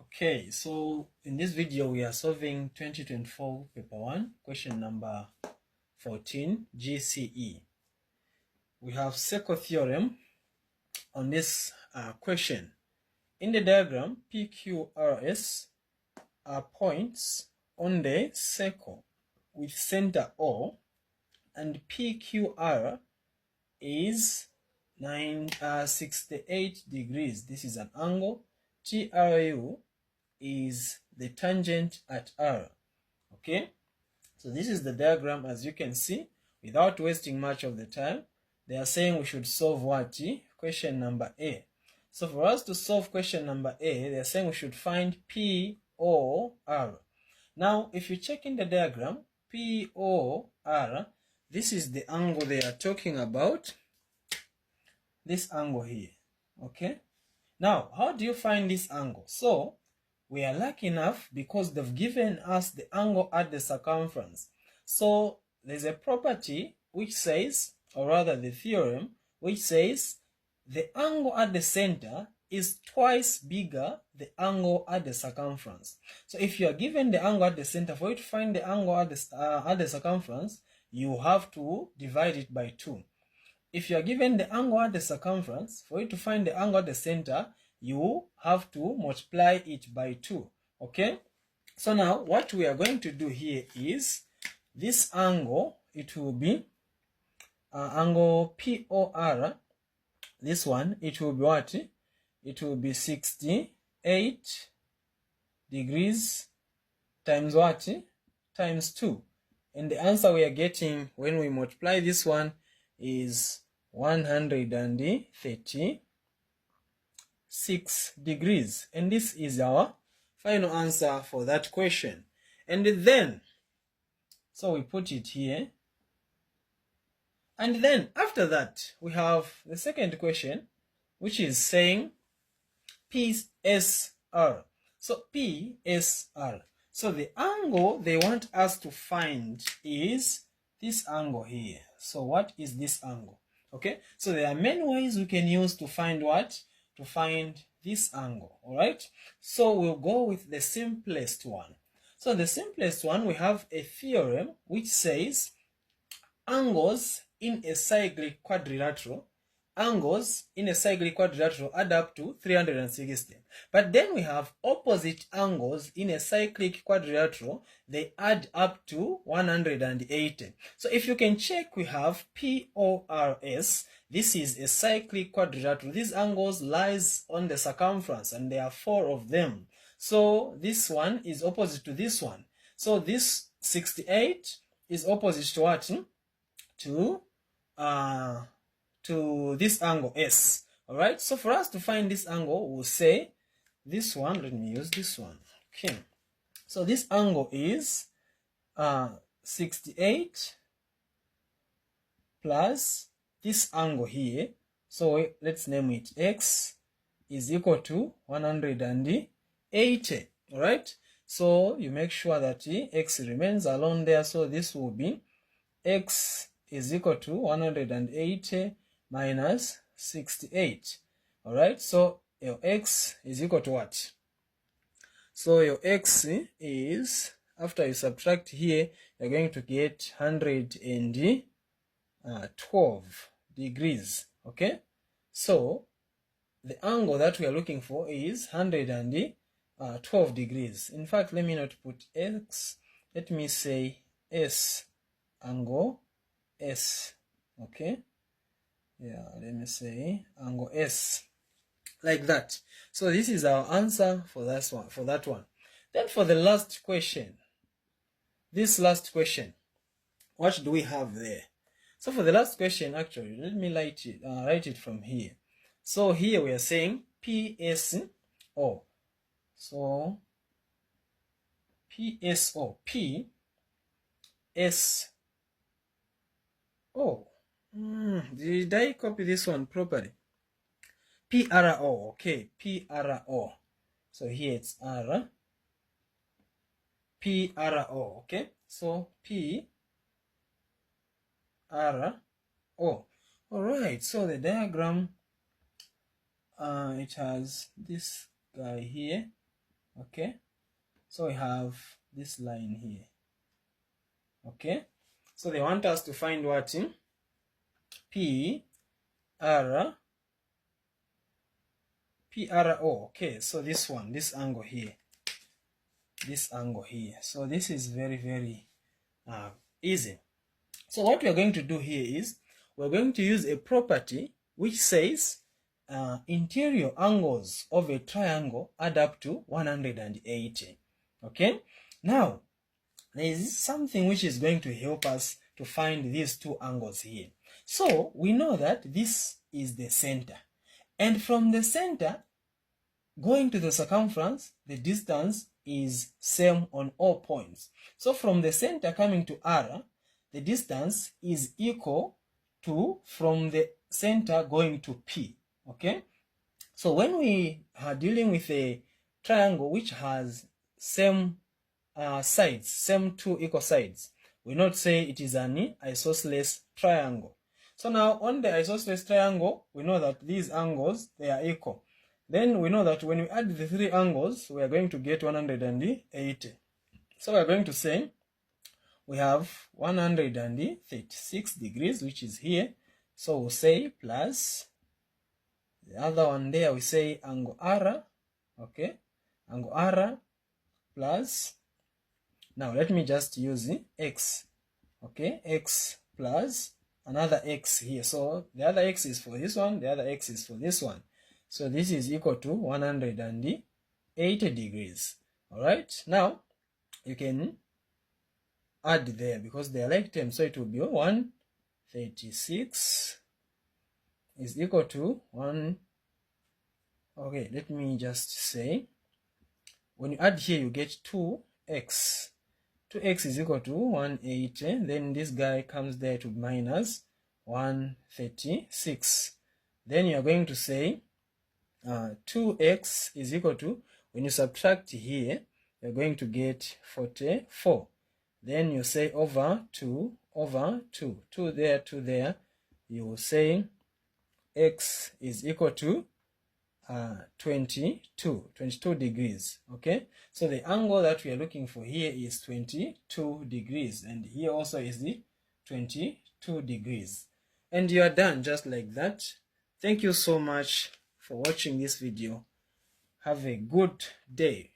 Okay, so in this video we are solving 2024 paper 1 question number 14 GCE. We have circle theorem on this question. In the diagram, PQRS are points on the circle with center O, and PQR is 68 degrees. This is an angle. TRU is the tangent at R. Okay, so this is the diagram. As you can see, without wasting much of the time, they are saying we should solve what? Question number A. So for us to solve question number A, they are saying we should find POR. Now if you check in the diagram, POR, this is the angle they are talking about, this angle here. Okay, now how do you find this angle? So we are lucky enough because they've given us the angle at the circumference. So there's a property which says, or rather the theorem, which says the angle at the center is twice bigger the angle at the circumference. So if you are given the angle at the center, for you to find the angle at the circumference, you have to divide it by 2. If you are given the angle at the circumference, for you to find the angle at the center, you have to multiply it by 2. Okay, so now what we are going to do here is this angle, it will be angle POR. This one, it will be what? It will be 68 degrees times what? Times 2. And the answer we are getting when we multiply this one is 136 degrees. And this is our final answer for that question. And then, so we put it here. And then after that, we have the second question, which is saying PSR. So PSR. So the angle they want us to find is this angle here. So what is this angle? Okay, so there are many ways we can use to find what? To find this angle. All right, so we'll go with the simplest one. So the simplest one, we have a theorem which says angles in a cyclic quadrilateral, add up to 360. But then we have opposite angles in a cyclic quadrilateral, they add up to 180. So if you can check, we have PORS. This is a cyclic quadrilateral. These angles lies on the circumference, and there are 4 of them. So this one is opposite to this one. So this 68 is opposite to what? To this angle S. All right, so for us to find this angle, we'll say this one. Let me use this one. Okay, so this angle is 68 plus this angle here. So let's name it X is equal to 180. All right, so you make sure that X remains alone there. So this will be X is equal to 180 minus 68. All right, so your X is equal to what? So your X is, after you subtract here, you're going to get 112 degrees. Okay, so the angle that we are looking for is 112 degrees. In fact, let me not put X, let me say S, angle S. Okay, yeah, let me say angle S, like that. So this is our answer for that one. Then for the last question, this last question, what do we have there? So for the last question, actually, let me write it from here. So here we are saying PSO. So PSO, PSO. Did I copy this one properly? PRO, okay, PRO. So here it's R, PRO, okay. So PRO. All right. So the diagram, it has this guy here, Okay, so we have this line here. Okay, so they want us to find what? PRO. Okay, so this one, this angle here, so this is very easy. So what we are going to do here is we're going to use a property which says interior angles of a triangle add up to 180. Okay, now there is something which is going to help us to find these two angles here. So we know that this is the center, and from the center going to the circumference, the distance is same on all points. So from the center coming to R, the distance is equal to from the center going to P. Okay, so when we are dealing with a triangle which has same sides, same two equal sides, we not say it is an isosceles triangle. So now on the isosceles triangle, we know that these angles, they are equal. Then we know that when we add the three angles, we are going to get 180. So we are going to say we have 136 degrees, which is here. So we'll say plus the other one there, we say angle R. Okay, angle R plus, now let me just use X. Okay, X plus another X here. So the other X is for this one, the other X is for this one. So this is equal to 180 degrees. All right, now you can add there because they are like terms. So it will be 136 is equal to 1. Okay, let me just say, when you add here, you get 2x. 2x is equal to 180. Then this guy comes there to minus 136. Then you are going to say 2x is equal to, when you subtract here, you're going to get 44. Then you say over 2, 2 there, 2 there. You will say x is equal to 22 degrees. Okay, so the angle that we are looking for here is 22 degrees, and here also is the 22 degrees. And you are done just like that. Thank you so much for watching this video. Have a good day.